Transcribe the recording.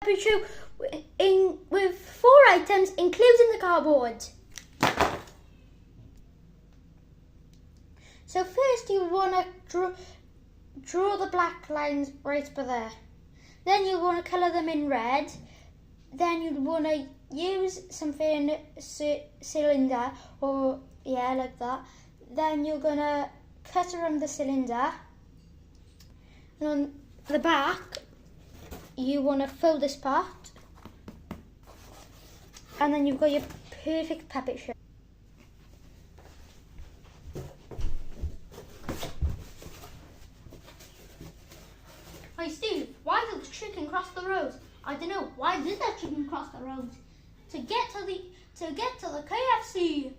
Pikachu with 4 items, including the cardboard. So first you want to draw the black lines right by there. Then you want to colour them in red. Then you want to use something cylinder, or yeah, like that. Then you're going to cut around the cylinder. And on the back, you want to fill this part. And then you've got your perfect puppet show. Hey Steve, why did the chicken cross the road? I don't know. Why did that chicken cross the road? To get to the KFC.